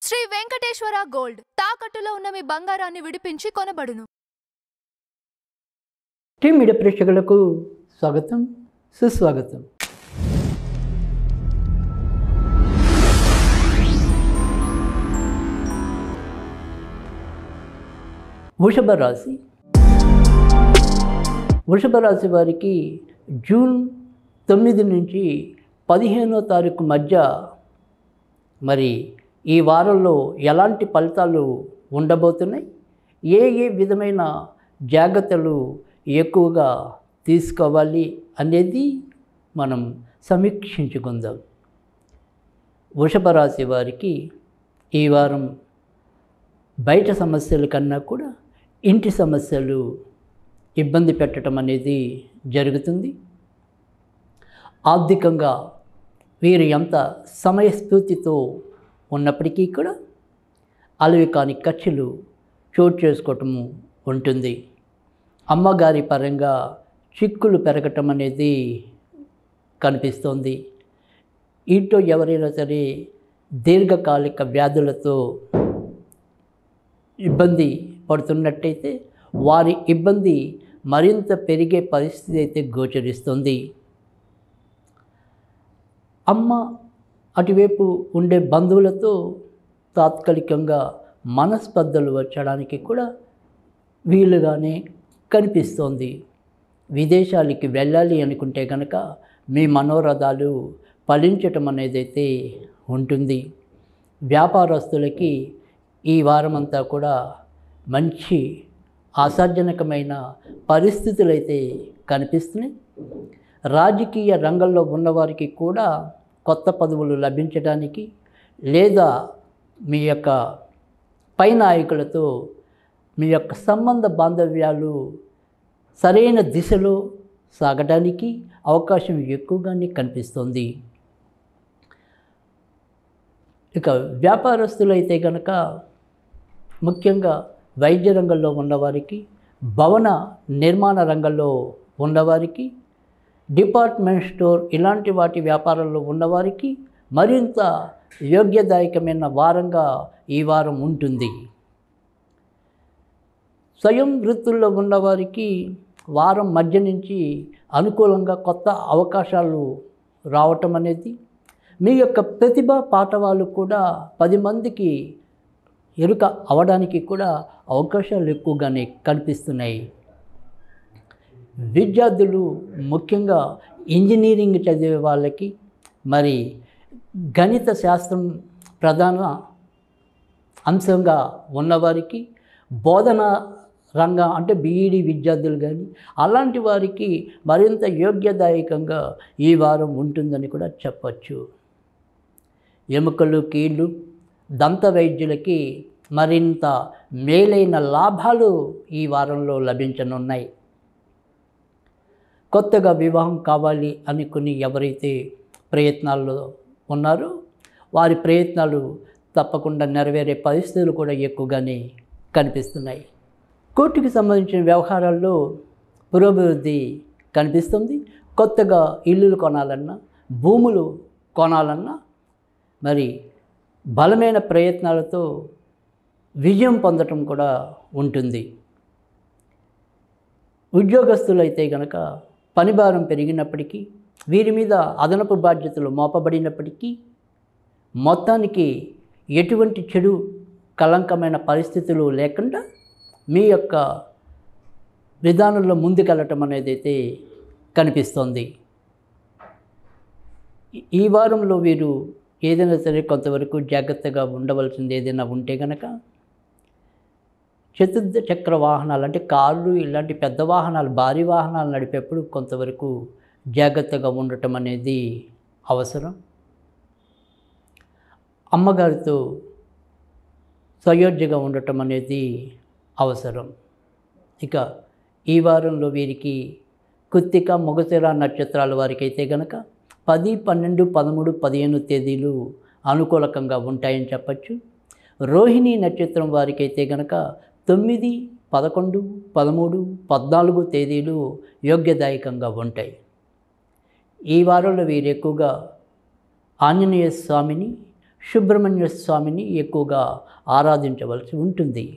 Shri Venkateswara gold తాకట్టులో ఉన్న మీ బంగారాన్ని విడిపించి కొనబడును. టీం మీడియా ప్రేక్షకులకు స్వాగతం, సుస్వాగతం. వృషభ రాశి. వృషభ రాశి వారికి జూన్ 9 నుంచి 15వ తారీఖు మధ్య మరి ఈ వారంలో ఎలాంటి ఫలితాలు ఉండబోతున్నాయి, ఏ విధమైన జాగ్రత్తలు ఎక్కువగా తీసుకోవాలి అనేది మనం సమీక్షించుకుందాం. వృషభ రాశి వారికి ఈ వారం బయట సమస్యల కన్నా కూడా ఇంటి సమస్యలు ఇబ్బంది పెట్టడం అనేది జరుగుతుంది. ఆర్థికంగా వీరు ఎంత సమయస్ఫూర్తితో ఉన్నప్పటికీ కూడా అలవి కాని ఖర్చులు చోటు చేసుకోవటము ఉంటుంది. అమ్మగారి పరంగా చిక్కులు పెరగటం అనేది కనిపిస్తోంది. ఇంట్లో ఎవరైనా సరే దీర్ఘకాలిక వ్యాధులతో ఇబ్బంది పడుతున్నట్టయితే వారి ఇబ్బంది మరింత పెరిగే పరిస్థితి అయితే గోచరిస్తుంది. అమ్మ అటువైపు ఉండే బంధువులతో తాత్కాలికంగా మనస్పర్ధలు వచ్చడానికి కూడా వీలుగానే కనిపిస్తోంది. విదేశాలకి వెళ్ళాలి అనుకుంటే కనుక మీ మనోరథాలు ఫలించటం అనేది అయితే ఉంటుంది. వ్యాపారస్తులకి ఈ వారమంతా కూడా మంచి ఆశాజనకమైన పరిస్థితులు అయితే కనిపిస్తున్నాయి. రాజకీయ రంగంలో ఉన్నవారికి కూడా కొత్త పదవులు లభించడానికి లేదా మీ యొక్క పై నాయకులతో మీ యొక్క సంబంధ బాంధవ్యాలు సరైన దిశలో సాగడానికి అవకాశం ఎక్కువగానే కనిపిస్తుంది. ఇక వ్యాపారస్తులు అయితే కనుక ముఖ్యంగా వైద్య రంగంలో ఉన్నవారికి, భవన నిర్మాణ రంగంలో ఉన్నవారికి, డిపార్ట్మెంట్ స్టోర్ ఇలాంటి వాటి వ్యాపారంలో ఉన్నవారికి మరింత యోగ్యదాయకమైన వారంగా ఈ వారం ఉంటుంది. స్వయం వృత్తుల్లో ఉన్నవారికి వారం మధ్య నుంచి అనుకూలంగా కొత్త అవకాశాలు రావటం అనేది, మీ యొక్క ప్రతిభ పాఠవాలు కూడా 10 మందికి ఎరుక అవడానికి కూడా అవకాశాలు ఎక్కువగానే కనిపిస్తున్నాయి. విద్యార్థులు ముఖ్యంగా ఇంజనీరింగ్ చదివే వాళ్ళకి, మరి గణిత శాస్త్రం ప్రధాన అంశంగా ఉన్నవారికి, బోధన రంగం అంటే బీఈడి విద్యార్థులు కానీ అలాంటి వారికి మరింత యోగ్యదాయకంగా ఈ వారం ఉంటుందని కూడా చెప్పచ్చు. ఎముకలు, కీళ్ళు, దంత వైద్యులకి మరింత మేలైన లాభాలు ఈ వారంలో లభించనున్నాయి. కొత్తగా వివాహం కావాలి అనుకుని ఎవరైతే ప్రయత్నాల్లో ఉన్నారో వారి ప్రయత్నాలు తప్పకుండా నెరవేరే పరిస్థితులు కూడా ఎక్కువగానే కనిపిస్తున్నాయి. కోర్టుకి సంబంధించిన వ్యవహారాల్లో పురోభివృద్ధి కనిపిస్తుంది. కొత్తగా ఇల్లులు కొనాలన్నా, భూములు కొనాలన్నా మరి బలమైన ప్రయత్నాలతో విజయం పొందటం కూడా ఉంటుంది. ఉద్యోగస్తులైతే కనుక పనిభారం పెరిగినప్పటికీ, వీరి మీద అదనపు బాధ్యతలు మోపబడినప్పటికీ మొత్తానికి ఎటువంటి చెడు కళంకమైన పరిస్థితులు లేకుండా మీ యొక్క విధానంలో ముందుకెళ్ళటం అనేది అయితే కనిపిస్తోంది. ఈ వారంలో వీరు ఏదైనా సరే కొంతవరకు జాగ్రత్తగా ఉండవలసింది ఏదైనా ఉంటే కనుక చతుర్థ చక్ర వాహనాలు అంటే కార్లు ఇలాంటి పెద్ద వాహనాలు, భారీ వాహనాలు నడిపేప్పుడు కొంతవరకు జాగ్రత్తగా ఉండటం అనేది అవసరం. అమ్మగారితో సయోధ్యగా ఉండటం అనేది అవసరం. ఇక ఈ వారంలో వీరికి కృత్తిక, మృగశిర నక్షత్రాల వారికి అయితే కనుక 10, 12, 13, 15 తేదీలు అనుకూలకంగా ఉంటాయని చెప్పచ్చు. రోహిణి నక్షత్రం వారికి అయితే కనుక 9, 11, 13, 14 తేదీలు యోగ్యదాయకంగా ఉంటాయి. ఈ వారంలో వీరు ఎక్కువగా ఆంజనేయ స్వామిని సుబ్రహ్మణ్య స్వామిని ఎక్కువగా ఆరాధించవలసి ఉంటుంది.